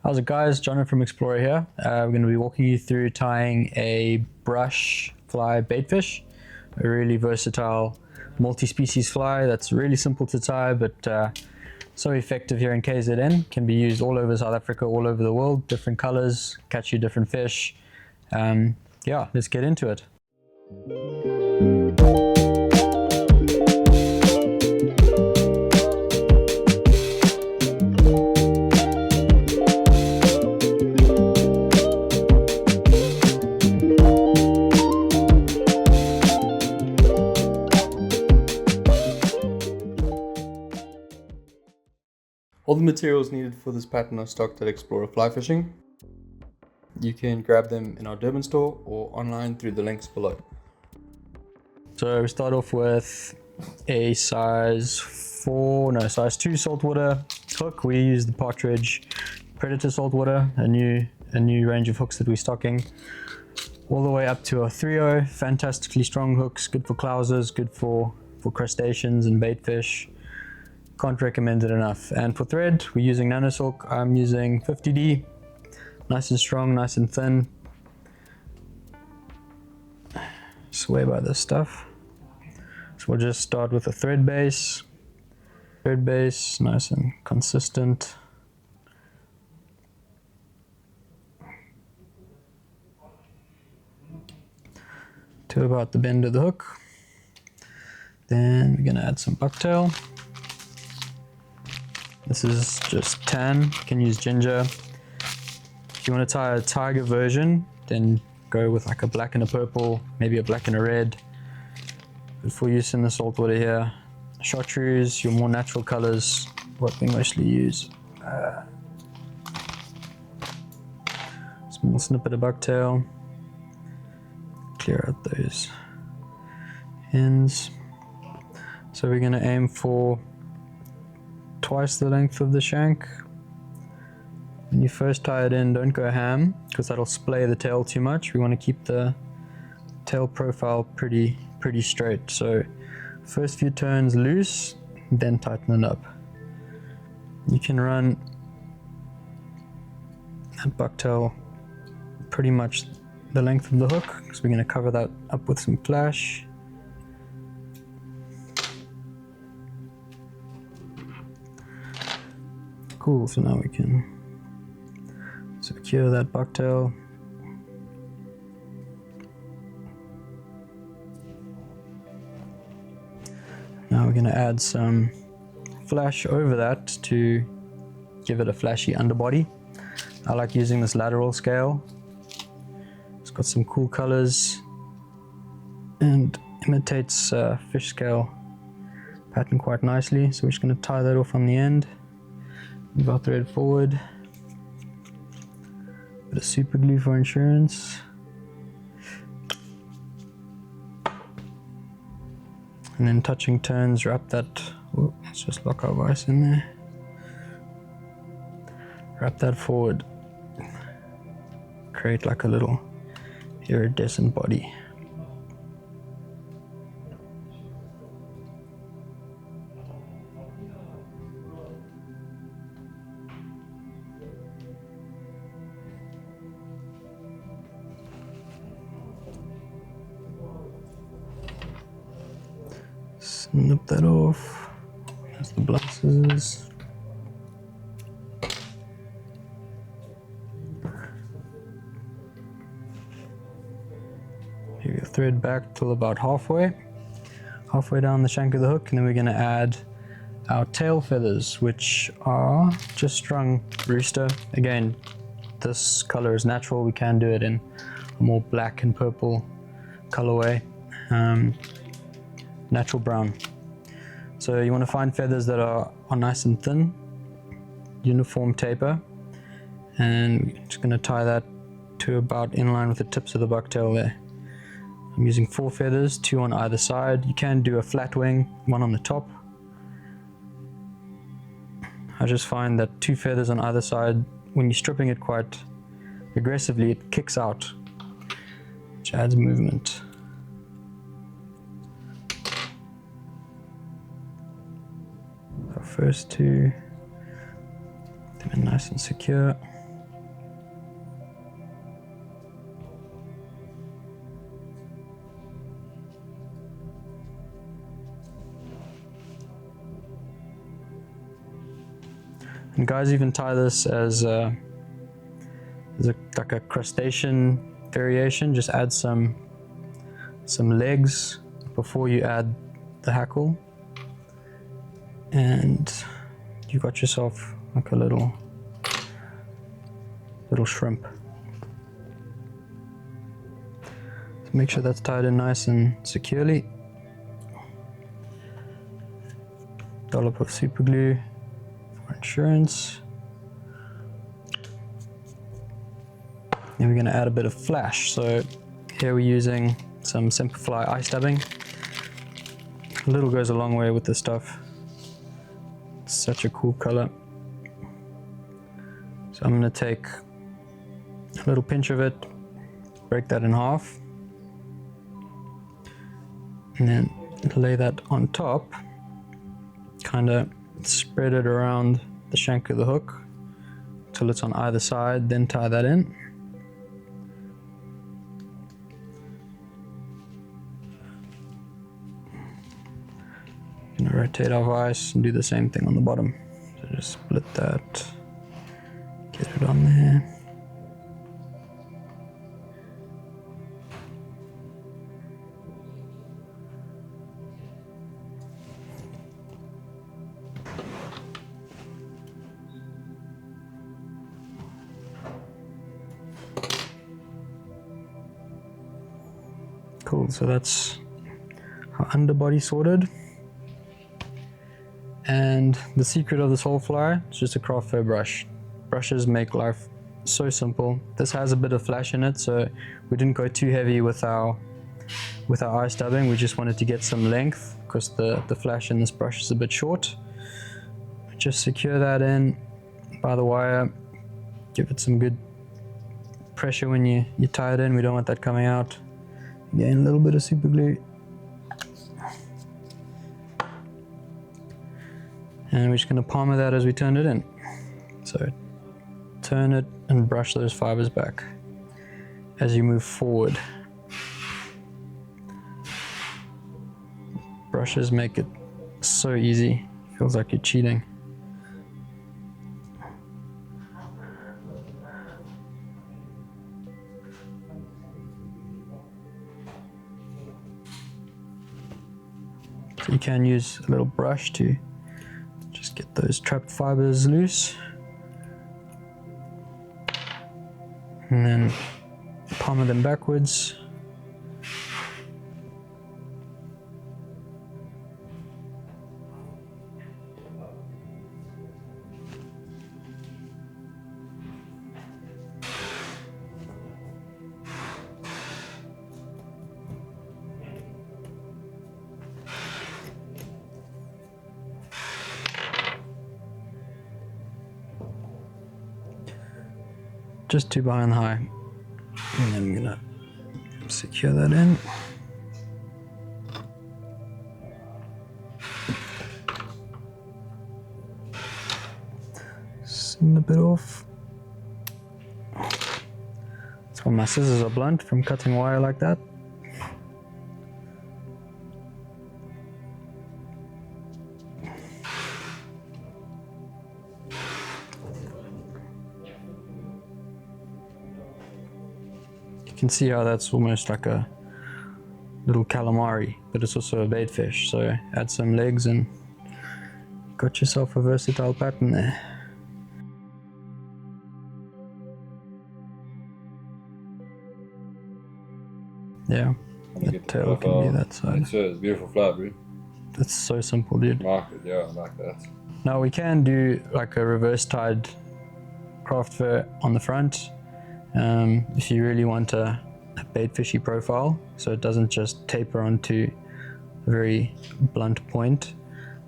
How's it guys, Jono from Xplorer here. We're going to be walking you through tying a brush fly baitfish, a really versatile multi-species fly that's really simple to tie but so effective here in KZN. Can be used all over South Africa, all over the world, different colors, catch you different fish. Yeah, let's get into it. All the materials needed for this pattern are stocked at Xplorer Fly Fishing. You can grab them in our Durban store or online through the links below. So we start off with a size 2 saltwater hook. We use the Partridge Predator saltwater, a new range of hooks that we're stocking, all the way up to a 3.0, fantastically strong hooks, good for clousers, good for crustaceans and baitfish. Can't recommend it enough. And for thread, we're using nano silk. I'm using 50D, nice and strong, nice and thin. Swear by this stuff. So we'll just start with a thread base, nice and consistent. To about the bend of the hook. Then we're gonna add some bucktail. This is just tan, you can use ginger. If you want to tie a tiger version, then go with like a black and a purple, maybe a black and a red. But for use in the saltwater here, chartreuse, your more natural colors, what we mostly use. Small snippet of bucktail, clear out those ends. So we're going to aim for twice the length of the shank. When you first tie it in, don't go ham because that'll splay the tail too much. We want to keep the tail profile pretty straight. So first few turns loose, then tighten it up. You can run that bucktail pretty much the length of the hook because we're going to cover that up with some flash. Cool, so now we can secure that bucktail. Now we're going to add some flash over that to give it a flashy underbody. I like using this Lateral scale. It's got some cool colors and imitates fish scale pattern quite nicely. So we're just going to tie that off on the end. Move our thread forward, bit of super glue for insurance, and then touching turns, wrap that, let's just lock our vise in there, wrap that forward, create like a little iridescent body. Snip that off. That's the blunt scissors. Move your thread back till about halfway down the shank of the hook, and then we're going to add our tail feathers, which are just strung rooster. Again, this color is natural. We can do it in a more black and purple colorway. Natural brown. So you want to find feathers that are nice and thin, uniform taper, and I'm just going to tie that to about in line with the tips of the bucktail there. I'm using 4 feathers, 2 on either side. You can do a flat wing, 1 on the top. I just find that 2 feathers on either side, when you're stripping it quite aggressively, it kicks out, which adds movement. First 2, them in nice and secure. And guys even tie this as like a crustacean variation. Just add some legs before you add the hackle, and you got yourself like a little shrimp. So make sure that's tied in nice and securely. Dollop of super glue for insurance. And we're going to add a bit of flash. So here we're using some Semperfli ice dabbing. A little goes a long way with this stuff. It's such a cool color. So I'm going to take a little pinch of it, break that in half, and then lay that on top. Kind of spread it around the shank of the hook till it's on either side, then tie that in. Gonna rotate our vise and do the same thing on the bottom. So just split that, get it on there. Cool, so that's our underbody sorted. And the secret of this whole fly is just a craft fur brush. Brushes make life so simple. This has a bit of flash in it, so we didn't go too heavy with our ice dabbing. We just wanted to get some length because the flash in this brush is a bit short. Just secure that in by the wire. Give it some good pressure when you tie it in. We don't want that coming out. Again, a little bit of super glue. And we're just going to palmer that as we turn it in. So turn it and brush those fibers back as you move forward. Brushes make it so easy. Feels like you're cheating. So you can use a little brush to just get those trapped fibers loose. And then palmer them backwards. Just two behind the high. And then I'm gonna secure that in. Send a bit off. That's why my scissors are blunt from cutting wire like that. You can see how that's almost like a little calamari, but it's also a baitfish. So add some legs and got yourself a versatile pattern there. Yeah, the tail can be that side. It's a beautiful fly, bro. That's so simple, dude. Market, yeah, I like that. Now we can do like a reverse tied craft fur on the front. If you really want a bait fishy profile, so it doesn't just taper onto a very blunt point.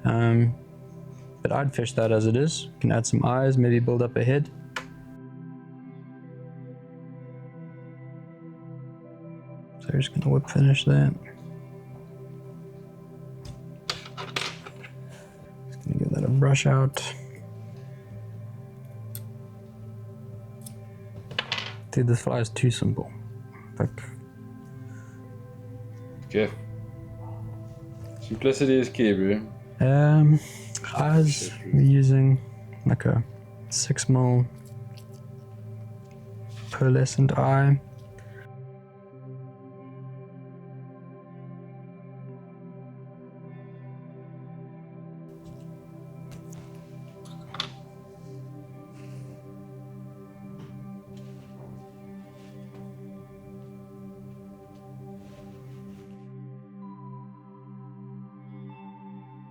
But I'd fish that as it is. You can add some eyes, maybe build up a head. So we're just gonna whip finish that. Just gonna give that a brush out. Dude, this fly is too simple. Like, Jeff. Simplicity is key, bro. eyes, we're using like a 6mm pearlescent eye.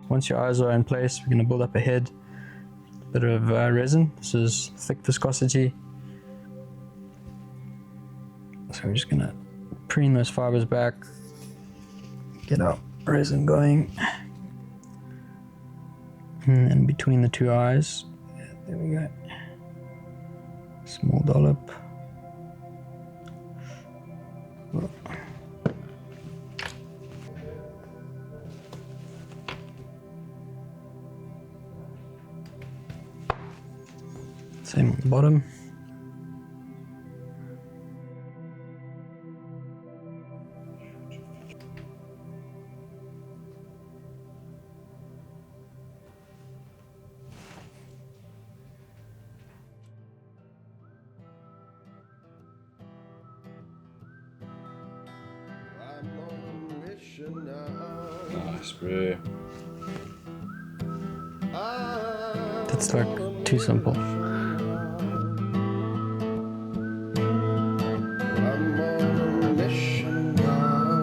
Once your eyes are in place, we're going to build up a head. Bit of resin. This is thick viscosity. So we're just going to preen those fibers back. Get our resin going. And then between the two eyes, there we go. Small dollop. Same on the bottom. Nice, bro. That's like too simple. I'm on a mission now.